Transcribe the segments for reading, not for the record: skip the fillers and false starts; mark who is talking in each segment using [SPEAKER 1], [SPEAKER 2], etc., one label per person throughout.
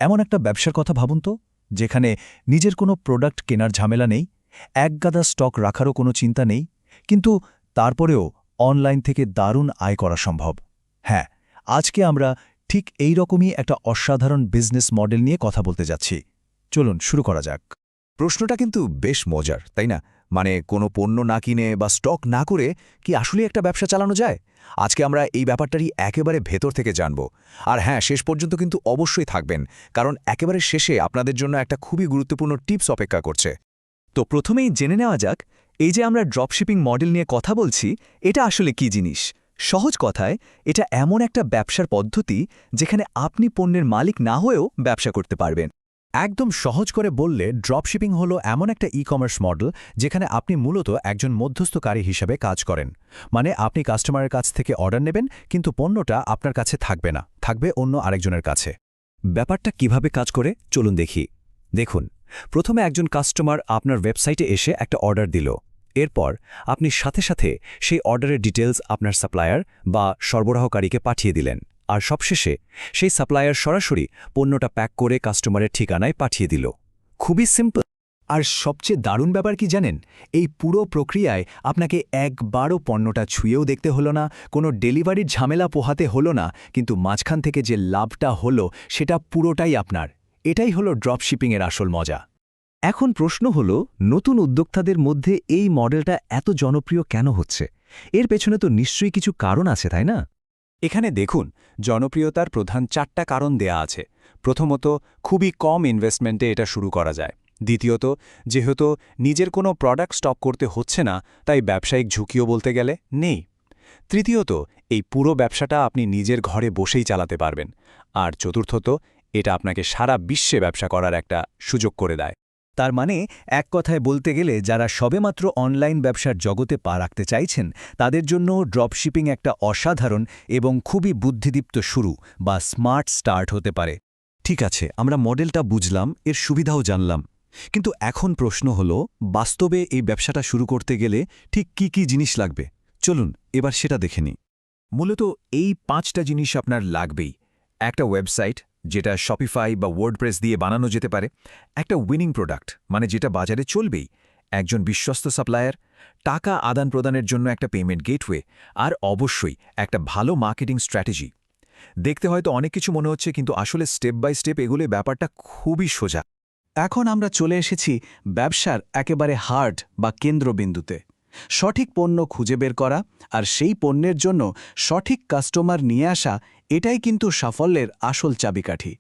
[SPEAKER 1] এমন একটা ব্যবসার কথা ভাবুন তো, যেখানে নিজের কোনো প্রোডাক্ট কেনার ঝামেলা নেই, একগাদা স্টক রাখারও কোনো চিন্তা নেই, কিন্তু তারপরেও অনলাইন থেকে দারুণ আয় করা সম্ভব। হ্যাঁ, আজকে আমরা ঠিক এই রকমই একটা অসাধারণ বিজনেস মডেল নিয়ে কথা বলতে যাচ্ছি। চলুন শুরু করা যাক।
[SPEAKER 2] প্রশ্নটা কিন্তু বেশ মজার, তাই না? মানে কোনো পণ্য না কিনে বা স্টক না করে কি আসলে একটা ব্যবসা চালানো যায়? আজকে আমরা এই ব্যাপারটারই একেবারে ভেতর থেকে জানব। আর হ্যাঁ, শেষ পর্যন্ত কিন্তু অবশ্যই থাকবেন, কারণ একেবারে শেষে আপনাদের জন্য একটা খুবই গুরুত্বপূর্ণ টিপস অপেক্ষা করছে।
[SPEAKER 3] তো প্রথমেই জেনে নেওয়া যাক, এই যে আমরা ড্রপশিপিং মডেল নিয়ে কথা বলছি, এটা আসলে কি জিনিস। সহজ কথায়, এটা এমন একটা ব্যবসার পদ্ধতি যেখানে আপনি পণ্যের মালিক না হয়েও ব্যবসা করতে পারবেন।
[SPEAKER 1] একদম সহজ করে বললে ড্রপশিপিং হলো এমন একটা ই-কমার্স মডেল যেখানে আপনি মূলত একজন মধ্যস্থকারী হিসেবে কাজ করেন। মানে আপনি কাস্টমারের কাছ থেকে অর্ডার নেবেন, কিন্তু পণ্যটা আপনার কাছে থাকবে না, থাকবে অন্য আরেকজনের কাছে।
[SPEAKER 3] ব্যাপারটা কিভাবে কাজ করে চলুন দেখি। দেখুন, প্রথমে একজন কাস্টমার আপনার ওয়েবসাইটে এসে একটা অর্ডার দিল। এরপর আপনি সাথে সাথে সেই অর্ডারের ডিটেলস আপনার সাপ্লায়ার বা সরবরাহকারীকে পাঠিয়ে দিলেন, আর সবশেষে সেই সাপ্লায়ার সরাসরি পণ্যটা প্যাক করে কাস্টমারের ঠিকানায় পাঠিয়ে দিল। খুবই সিম্পল।
[SPEAKER 1] আর সবচেয়ে দারুণ ব্যাপার কি জানেন? এই পুরো প্রক্রিয়ায় আপনাকে একবারও পণ্যটা ছুঁয়েও দেখতে হলো না, কোনো ডেলিভারির ঝামেলা পোহাতে হলো না, কিন্তু মাঝখান থেকে যে লাভটা হলো সেটা পুরোটাই আপনার। এটাই হলো ড্রপশিপিংয়ের আসল মজা।
[SPEAKER 3] এখন প্রশ্ন হল, নতুন উদ্যোক্তাদের মধ্যে এই মডেলটা এত জনপ্রিয় কেন হচ্ছে? এর পেছনে তো নিশ্চয়ই কিছু কারণ আছে, তাই না?
[SPEAKER 4] এখানে দেখুন, জনপ্রিয়তার প্রধান 4টা কারণ দেয়া আছে। প্রথমত, খুবই কম ইনভেস্টমেন্টে এটা শুরু করা যায়। দ্বিতীয়ত, যেহেতু নিজের কোনো প্রোডাক্ট স্টক করতে হচ্ছে না, তাই ব্যবসায়িক ঝুঁকিও বলতে গেলে নেই। তৃতীয়ত, এই পুরো ব্যবসাটা আপনি নিজের ঘরে বসেই চালাতে পারবেন। আর চতুর্থত, এটা আপনাকে সারা বিশ্বে ব্যবসা করার একটা সুযোগ করে দেয়।
[SPEAKER 1] তার মানে এক কথায় বলতে গেলে যারা সবেমাত্র অনলাইন ব্যবসার জগতে পা রাখতে চাইছেন, তাদের জন্য ড্রপশিপিং একটা অসাধারণ এবং খুবই বুদ্ধিদীপ্ত শুরু বা স্মার্ট স্টার্ট হতে পারে।
[SPEAKER 3] ঠিক আছে, আমরা মডেলটা বুঝলাম, এর সুবিধাও জানলাম। কিন্তু এখন প্রশ্ন হল, বাস্তবে এই ব্যবসাটা শুরু করতে গেলে ঠিক কি কি জিনিস লাগবে? চলুন এবার সেটা দেখে নিই।
[SPEAKER 2] মূলত এই 5টা জিনিস আপনার লাগবেই। একটা ওয়েবসাইট, যেটা শপিফাই বা ওয়ার্ডপ্রেস দিয়ে বানানো যেতে পারে, একটা উইনিং প্রোডাক্ট, মানে যেটা বাজারে চলবেই, একজন বিশ্বস্ত সাপ্লায়ার, টাকা আদান প্রদানের জন্য একটা পেমেন্ট গেটওয়ে, আর অবশ্যই একটা ভালো মার্কেটিং স্ট্র্যাটেজি। দেখতে হয়তো অনেক কিছু মনে হচ্ছে, কিন্তু আসলে স্টেপ বাই স্টেপ এগুলো ব্যাপারটা খুবই সোজা।
[SPEAKER 1] এখন আমরা চলে এসেছি ব্যবসার একেবারে হার্ট বা কেন্দ্রবিন্দুতে। সঠিক পণ্য খুঁজে বের করা আর সেই পণ্যের জন্য সঠিক কাস্টমার নিয়ে আসা, এটাই কিন্তু সাফল্যের আসল চাবিকাঠি।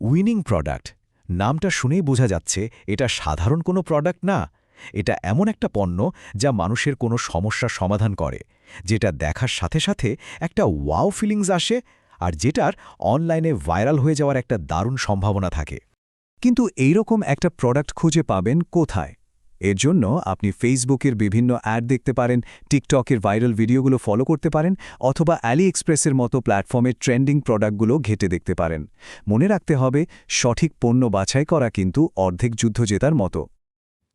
[SPEAKER 2] উইনিং প্রোডাক্ট, নামটা শুনেই বোঝা যাচ্ছে এটা সাধারণ কোনো প্রোডাক্ট না। এটা এমন একটা পণ্য যা মানুষের কোনো সমস্যার সমাধান করে, যেটা দেখার সাথে সাথে একটা ওয়াও ফিলিংস আসে, আর যেটার অনলাইনে ভাইরাল হয়ে যাওয়ার একটা দারুণ সম্ভাবনা থাকে।
[SPEAKER 3] কিন্তু এইরকম একটা প্রোডাক্ট খুঁজে পাবেন কোথায়? এর জন্য আপনি ফেসবুকের বিভিন্ন অ্যাড দেখতে পারেন, টিকটকের ভাইরাল ভিডিওগুলো ফলো করতে পারেন, অথবা অ্যালি এক্সপ্রেসের মতো প্ল্যাটফর্মে ট্রেন্ডিং প্রোডাক্টগুলো ঘেঁটে দেখতে পারেন। মনে রাখতে হবে, সঠিক পণ্য বাছাই করা কিন্তু অর্ধেক যুদ্ধ জেতার মতো।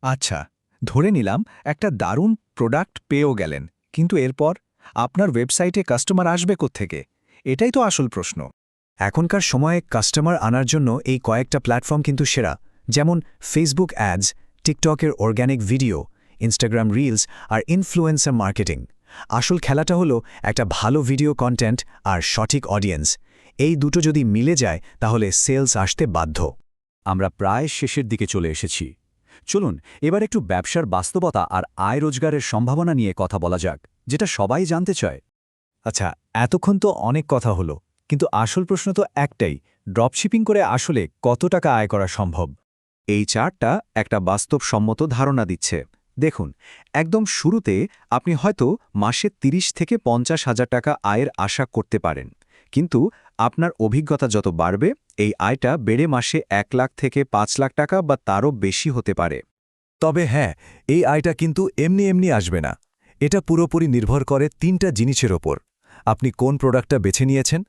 [SPEAKER 1] আচ্ছা, ধরে নিলাম একটা দারুণ প্রোডাক্ট পেয়েও গেলেন, কিন্তু এরপর আপনার ওয়েবসাইটে কাস্টমার আসবে কোত্থেকে? এটাই তো আসল প্রশ্ন।
[SPEAKER 3] এখনকার সময়ে কাস্টমার আনার জন্য এই কয়েকটা প্ল্যাটফর্ম কিন্তু সেরা, যেমন ফেসবুক অ্যাডস, টিকটকের অর্গ্যানিক ভিডিও, ইনস্টাগ্রাম রিলস আর ইনফ্লুয়েন্সার মার্কেটিং। আসল খেলাটা হলো একটা ভালো ভিডিও কন্টেন্ট আর সঠিক অডিয়েন্স। এই দুটো যদি মিলে যায়, তাহলে সেলস আসতে বাধ্য।
[SPEAKER 4] আমরা প্রায় শেষের দিকে চলে এসেছি। চলুন এবার একটু ব্যবসার বাস্তবতা আর আয় রোজগারের সম্ভাবনা নিয়ে কথা বলা যাক, যেটা সবাই জানতে চায়।
[SPEAKER 1] আচ্ছা, এতক্ষণ তো অনেক কথা হলো, কিন্তু আসল প্রশ্ন তো একটাই, ড্রপশিপিং করে আসলে কত টাকা আয় করা সম্ভব?
[SPEAKER 3] এই চার্টটা একটা বাস্তবসম্মত ধারণা দিচ্ছে। দেখুন, একদম শুরুতে আপনি হয়তো মাসে 30 থেকে 50,000 টাকা আয়ের আশা করতে পারেন, কিন্তু আপনার অভিজ্ঞতা যত বাড়বে, এই আয়টা বেড়ে মাসে 1 লাখ থেকে 5 লাখ টাকা বা তারও বেশি হতে পারে।
[SPEAKER 2] তবে হ্যাঁ, এই আয়টা কিন্তু এমনি এমনি আসবে না। এটা পুরোপুরি নির্ভর করে 3টা জিনিসের ওপর। আপনি কোন প্রোডাক্টটা বেছে নিয়েছেন,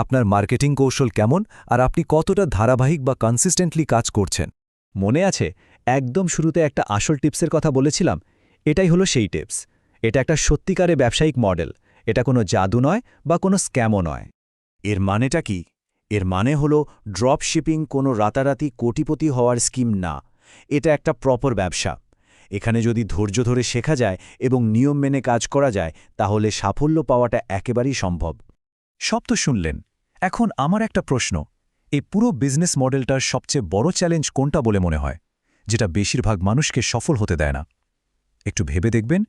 [SPEAKER 2] আপনার মার্কেটিং কৌশল কেমন, আর আপনি কতটা ধারাবাহিক বা কনসিস্টেন্টলি কাজ করছেন।
[SPEAKER 1] মনে আছে একদম শুরুতে একটা আসল টিপসের কথা বলেছিলাম? এটাই হলো সেই টিপস। এটা একটা সত্যিকারে ব্যবসায়িক মডেল। এটা কোনো জাদু নয় বা কোনো স্ক্যামও নয়।
[SPEAKER 2] এর মানেটা কি?
[SPEAKER 5] এর মানে হলো ড্রপ শিপিং কোনো রাতারাতি কোটিপতি হওয়ার স্কিম না, এটা একটা প্রপার ব্যবসা। এখানে যদি ধৈর্য ধরে শেখা যায় এবং নিয়ম মেনে কাজ করা যায় তাহলে সাফল্য পাওয়াটা একেবারেই সম্ভব।
[SPEAKER 1] সব তো শুনলেন। এখন আমার একটা প্রশ্ন, এই পুরো বিজনেস মডেলটার সবচেয়ে বড় চ্যালেঞ্জ কোনটা বলে মনে হয়, যেটা বেশিরভাগ মানুষকে সফল হতে দেয় না? একটু ভেবে দেখবেন